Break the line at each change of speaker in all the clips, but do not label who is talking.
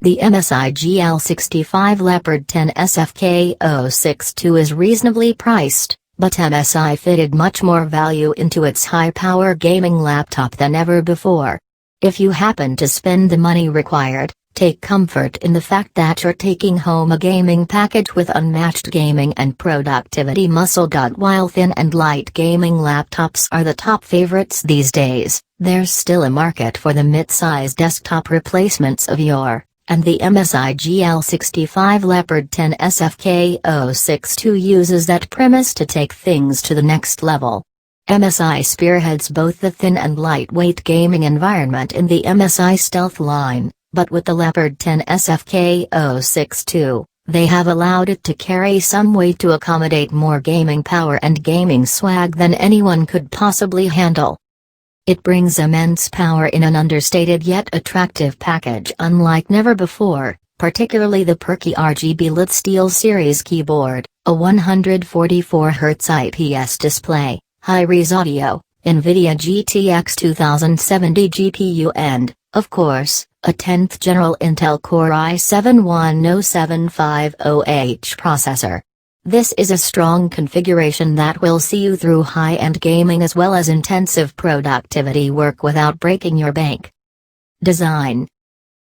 The MSI GL65 Leopard 10 SFK062 is reasonably priced, but MSI fitted much more value into its high-power gaming laptop than ever before. If you happen to spend the money required, take comfort in the fact that you're taking home a gaming package with unmatched gaming and productivity muscle. While thin and light gaming laptops are the top favorites these days, there's still a market for the mid-size desktop replacements of yore, and the MSI GL65 Leopard 10 SFK062 uses that premise to take things to the next level. MSI spearheads both the thin and lightweight gaming environment in the MSI Stealth line, but with the Leopard 10 SFK062, they have allowed it to carry some weight to accommodate more gaming power and gaming swag than anyone could possibly handle. It brings immense power in an understated yet attractive package unlike never before, particularly the perky RGB lit steel series keyboard, a 144Hz IPS display, high-res audio, NVIDIA GTX 2070 GPU and, of course, a 10th-Gen Intel Core i7-10750H processor. This is a strong configuration that will see you through high-end gaming as well as intensive productivity work without breaking your bank. Design.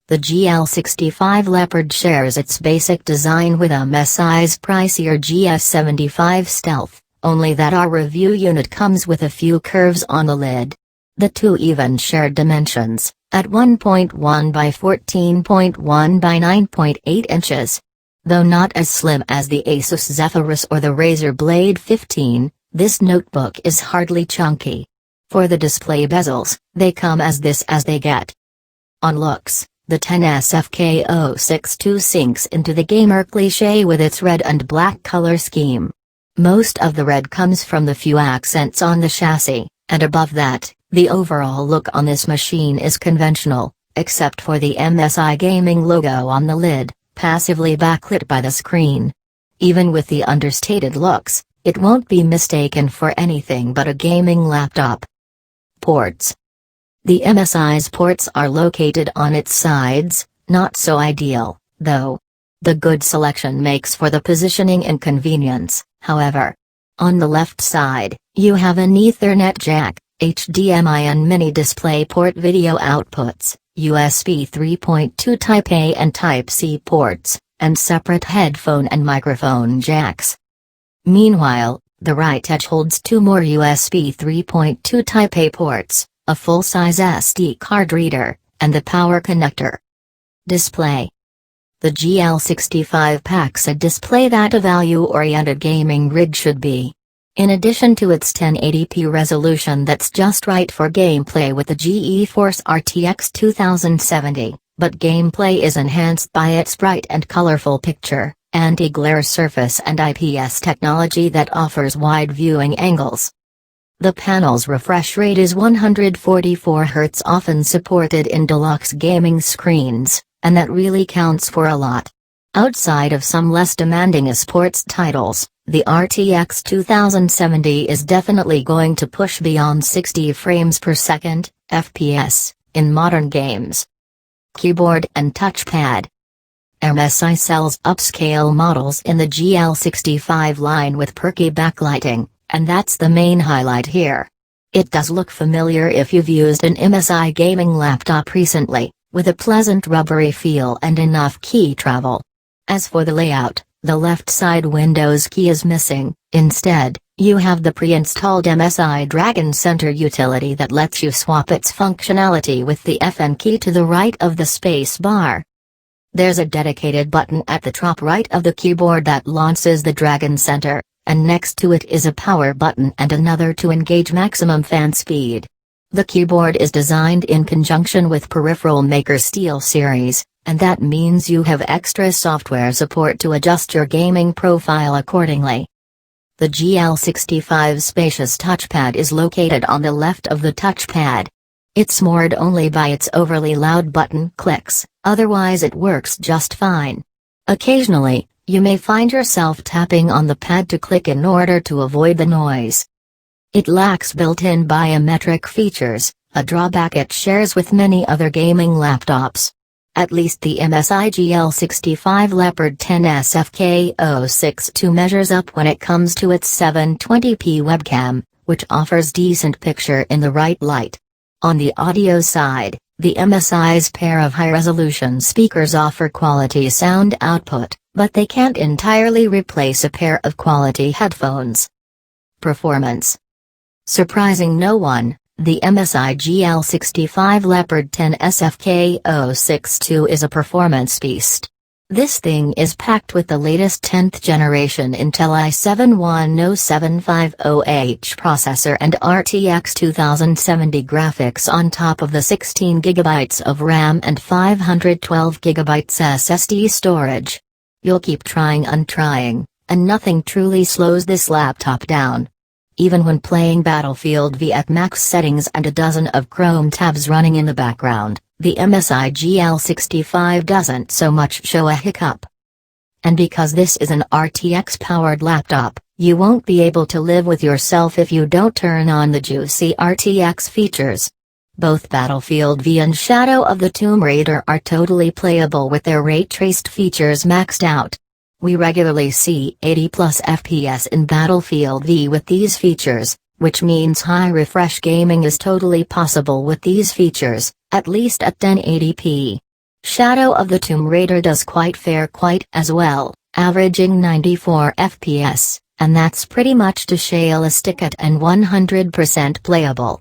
The GL65 Leopard shares its basic design with MSI's pricier GS75 Stealth, only that our review unit comes with a few curves on the lid. The two even share dimensions, at 1.1 by 14.1 by 9.8 inches. Though not as slim as the ASUS Zephyrus or the Razer Blade 15, this notebook is hardly chunky. For the display bezels, they come as this as they get. On looks, the 10 SFK062 sinks into the gamer cliché with its red and black color scheme. Most of the red comes from the few accents on the chassis, and above that, the overall look on this machine is conventional, except for the MSI gaming logo on the lid, passively backlit by the screen. Even with the understated looks, it won't be mistaken for anything but a gaming laptop. Ports. The MSI's ports are located on its sides, not so ideal, though. The good selection makes for the positioning inconvenience, however. On the left side, you have an Ethernet jack, HDMI and mini DisplayPort video outputs, USB 3.2 Type A and Type C ports, and separate headphone and microphone jacks. Meanwhile, the right edge holds two more USB 3.2 Type A ports, a full-size SD card reader, and the power connector. Display. The GL65 packs a display that a value-oriented gaming rig should be. In addition to its 1080p resolution that's just right for gameplay with the GeForce RTX 2070, but gameplay is enhanced by its bright and colorful picture, anti-glare surface and IPS technology that offers wide viewing angles. The panel's refresh rate is 144Hz, often supported in deluxe gaming screens, and that really counts for a lot. Outside of some less demanding sports titles, the RTX 2070 is definitely going to push beyond 60 frames per second, FPS, in modern games. Keyboard and touchpad. MSI sells upscale models in the GL65 line with perky backlighting, and that's the main highlight here. It does look familiar if you've used an MSI gaming laptop recently, with a pleasant rubbery feel and enough key travel. As for the layout, the left side Windows key is missing. Instead, you have the pre-installed MSI Dragon Center utility that lets you swap its functionality with the FN key to the right of the space bar. There's a dedicated button at the top right of the keyboard that launches the Dragon Center, and next to it is a power button and another to engage maximum fan speed. The keyboard is designed in conjunction with peripheral maker SteelSeries, and that means you have extra software support to adjust your gaming profile accordingly. The GL65's spacious touchpad is located on the left of the touchpad. It's moored only by its overly loud button clicks, otherwise it works just fine. Occasionally, you may find yourself tapping on the pad to click in order to avoid the noise. It lacks built-in biometric features, a drawback it shares with many other gaming laptops. At least the MSI GL65 Leopard 10th-Gen2 measures up when it comes to its 720p webcam, which offers decent picture in the right light. On the audio side, the MSI's pair of high-resolution speakers offer quality sound output, but they can't entirely replace a pair of quality headphones. Performance. Surprising no one, the MSI GL65 Leopard 10th-Gen2 is a performance beast. This thing is packed with the latest 10th generation Intel i7-10750H processor and RTX 2070 graphics on top of the 16GB of RAM and 512GB SSD storage. You'll keep trying untrying, and nothing truly slows this laptop down. Even when playing Battlefield V at max settings and a dozen of Chrome tabs running in the background, the MSI GL65 doesn't so much show a hiccup. And because this is an RTX-powered laptop, you won't be able to live with yourself if you don't turn on the juicy RTX features. Both Battlefield V and Shadow of the Tomb Raider are totally playable with their ray-traced features maxed out. We regularly see 80+ FPS in Battlefield V with these features, which means high refresh gaming is totally possible with these features, at least at 1080p. Shadow of the Tomb Raider does quite as well, averaging 94 FPS, and that's pretty much to shale a stick at and 100% playable.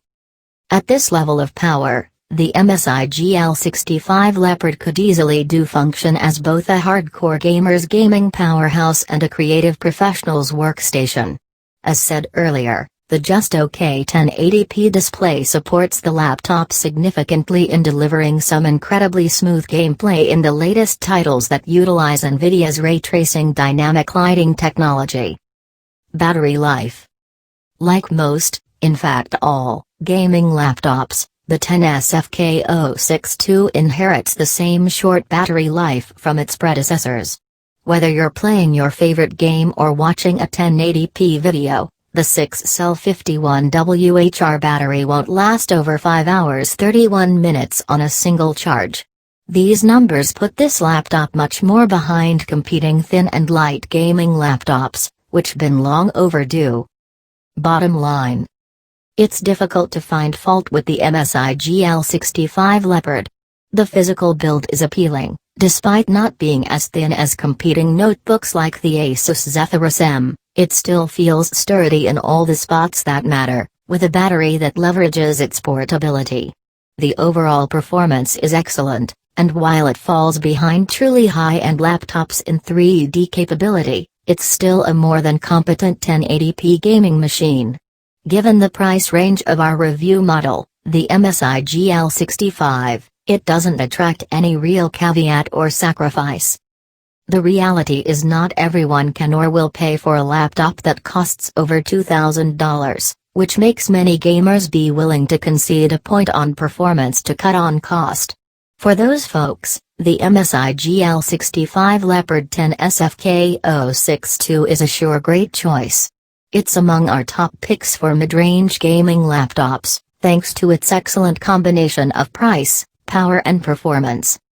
At this level of power, the MSI GL65 Leopard could easily do function as both a hardcore gamer's gaming powerhouse and a creative professional's workstation. As said earlier, the just OK 1080p display supports the laptop significantly in delivering some incredibly smooth gameplay in the latest titles that utilize NVIDIA's ray tracing dynamic lighting technology. Battery life. Like most, in fact all, gaming laptops, the 10th-Gen2 inherits the same short battery life from its predecessors. Whether you're playing your favorite game or watching a 1080p video, the 6-cell 51Wh battery won't last over 5 hours 31 minutes on a single charge. These numbers put this laptop much more behind competing thin and light gaming laptops, which been long overdue. Bottom line. It's difficult to find fault with the MSI GL65 Leopard. The physical build is appealing, despite not being as thin as competing notebooks like the ASUS Zephyrus M. It still feels sturdy in all the spots that matter, with a battery that leverages its portability. The overall performance is excellent, and while it falls behind truly high-end laptops in 3D capability, it's still a more than competent 1080p gaming machine. Given the price range of our review model, the MSI GL65, it doesn't attract any real caveat or sacrifice. The reality is not everyone can or will pay for a laptop that costs over $2,000, which makes many gamers be willing to concede a point on performance to cut on cost. For those folks, the MSI GL65 Leopard 10th-Gen2 is a sure great choice. It's among our top picks for mid-range gaming laptops, thanks to its excellent combination of price, power and performance.